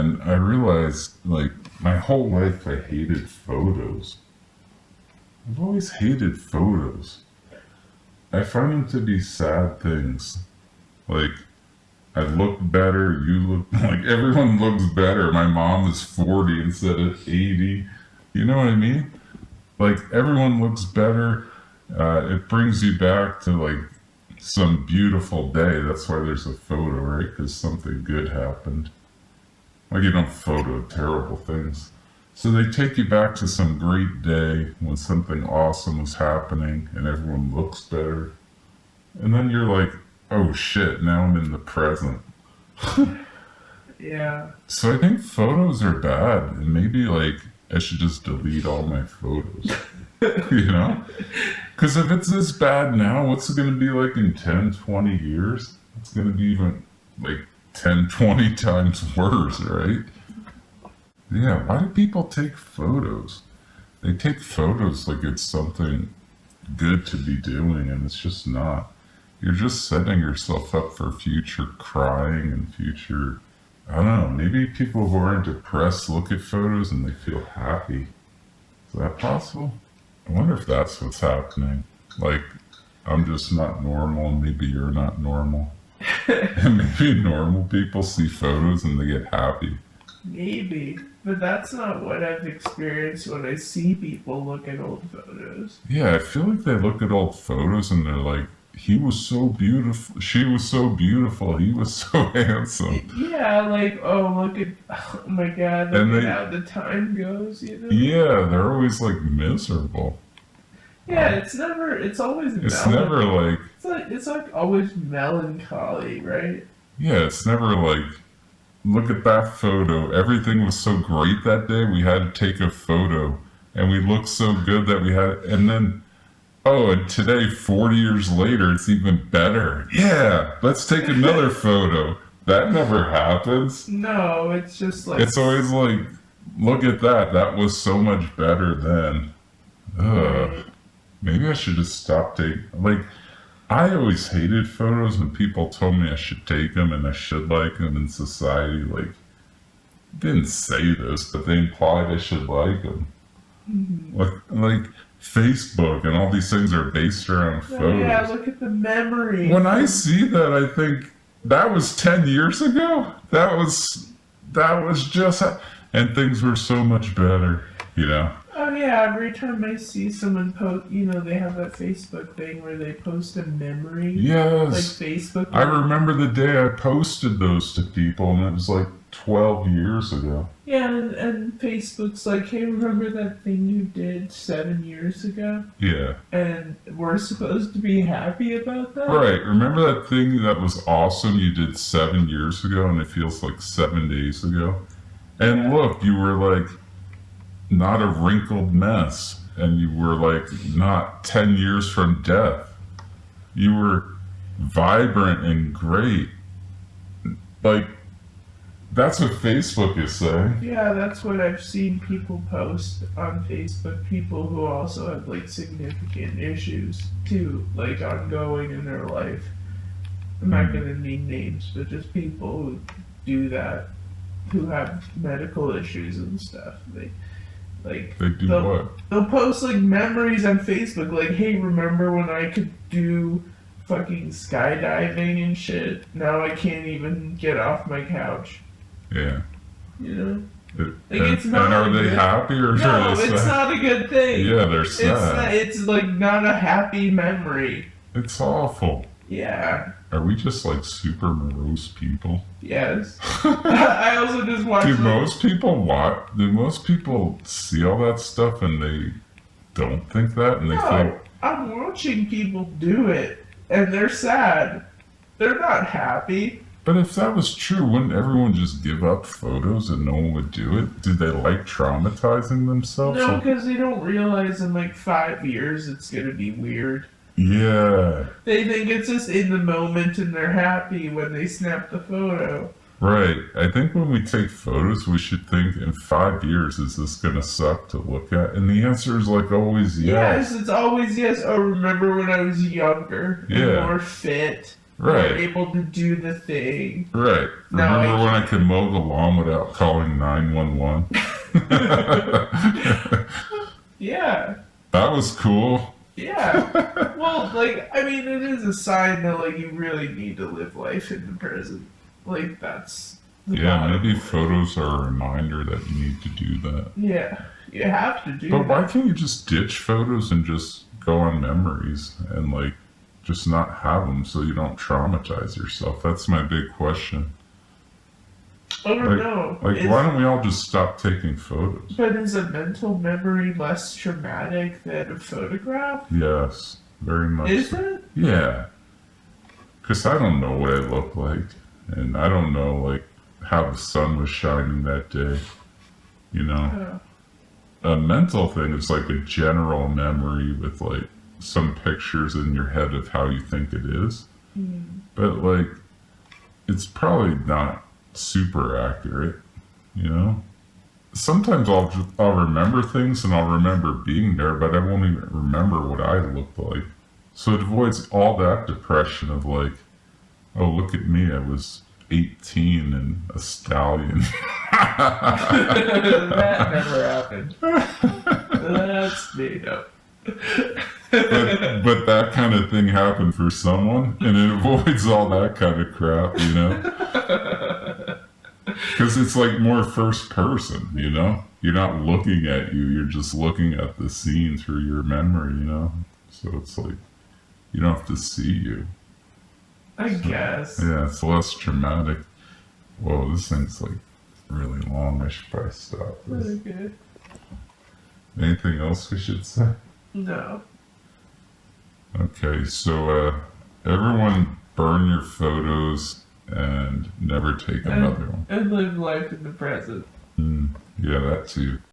And I realized, like, my whole life I hated photos. I've always hated photos. I find them to be sad things. Like, I look better, you look, like, everyone looks better. My mom is 40 instead of 80. You know what I mean? Like, everyone looks better. It brings you back to, like, some beautiful day. That's why there's a photo, right? Because something good happened. Like, you don't photo terrible things. So they take you back to some great day when something awesome was happening and everyone looks better. And then you're like, oh shit, now I'm in the present. Yeah. So I think photos are bad. And maybe, like, I should just delete all my photos. You know? Because if it's this bad now, what's it going to be like in 10, 20 years? It's going to be even, like, 10, 20 times worse, right? Yeah, why do people take photos? They take photos like it's something good to be doing, and it's just not. You're just setting yourself up for future crying and future... I don't know, maybe people who aren't depressed look at photos and they feel happy. Is that possible? I wonder if that's what's happening. Like, I'm just not normal, and maybe you're not normal. And maybe normal people see photos and they get happy. Maybe. But that's not what I've experienced when I see people look at old photos. Yeah, I feel like they look at old photos and they're like, he was so beautiful, she was so beautiful, he was so handsome. Yeah, like, oh, look at, oh my god, look at how the time goes, you know? Yeah, they're always like miserable. Yeah, it's always It's never like... It's like always melancholy, right? Yeah, it's never like, look at that photo. Everything was so great that day, we had to take a photo. And we looked so good that we had... And then, oh, and today, 40 years later, it's even better. Yeah, let's take another photo. That never happens. No, it's just like... It's always like, look at that. That was so much better then. Ugh. Maybe I should just stop taking... Like, I always hated photos when people told me I should take them and I should like them in society. Like, didn't say this, but they implied I should like them. Mm-hmm. Like Facebook and all these things are based around photos. Yeah, look at the memory. When I see that, I think, that was 10 years ago? That was just... And things were so much better, you know? Oh yeah, every time I see someone post, you know, they have that Facebook thing where they post a memory. Yes. Like Facebook. I remember the day I posted those to people, and it was like 12 years ago. Yeah, and Facebook's like, hey, remember that thing you did 7 years ago? Yeah. And we're supposed to be happy about that? Right. Remember that thing that was awesome you did 7 years ago, and it feels like 7 days ago? And look, you were like... not a wrinkled mess, and you were like not 10 years from death. You were vibrant and great. Like, that's what Facebook is saying. Yeah, that's what I've seen people post on Facebook. People who also have like significant issues too, like ongoing in their life. I'm not gonna name names, but just people who do that, who have medical issues and stuff. Like, they do what? They'll post like memories on Facebook, like, hey, remember when I could do fucking skydiving and shit? Now I can't even get off my couch. Yeah. You know? It's not. And are they happy or no? Are they sad? It's not a good thing. Yeah, they're sad. It's like not a happy memory. It's awful. Yeah. Are we just like super morose people? Yes. I also just watched... Do most people see all that stuff and they don't think that? And they think... I'm watching people do it and they're sad. They're not happy. But if that was true, wouldn't everyone just give up photos and no one would do it? Do they like traumatizing themselves? No, because they don't realize in like 5 years it's going to be weird. Yeah. They think it's just in the moment and they're happy when they snap the photo. Right. I think when we take photos, we should think in 5 years, is this going to suck to look at? And the answer is like always yes. Yes, it's always yes. Oh, remember when I was younger and more fit? we're Right. able to do the thing. Right. Now Remember when I could mow the lawn without calling 911? Yeah. That was cool. Yeah. Well, like, I mean, it is a sign that, like, you really need to live life in the present. Like, that's the Yeah, bottom maybe line. photos are a reminder that you need to do that. Yeah. You have to do But why that. can't you just ditch photos and just go on memories and, like, just not have them so you don't traumatize yourself? That's my big question. I don't Like, know. why don't we all just stop taking photos? But is a mental memory less traumatic than a photograph? Yes, very much. Is So. it? Yeah. Because I don't know what I look like. And I don't know, like, how the sun was shining that day. You know? A mental thing is like a general memory with, like, some pictures in your head of how you think it is. But, like, it's probably not super accurate, you know? Sometimes I'll remember things and I'll remember being there, but I won't even remember what I looked like. So it avoids all that depression of, like, oh, look at me, I was 18 and a stallion. That never happened. That's made up. But that kind of thing happened for someone, and it avoids all that kind of crap, you know? Because it's like more first person, you know? You're not looking at you, you're just looking at the scene through your memory, you know? So it's like, you don't have to see you. I guess. Yeah, it's less traumatic. Whoa, this thing's like really long. I should probably stop this. Okay. Anything else we should say? No. Okay, so everyone burn your photos and never take another one. And live life in the present. Yeah, that too.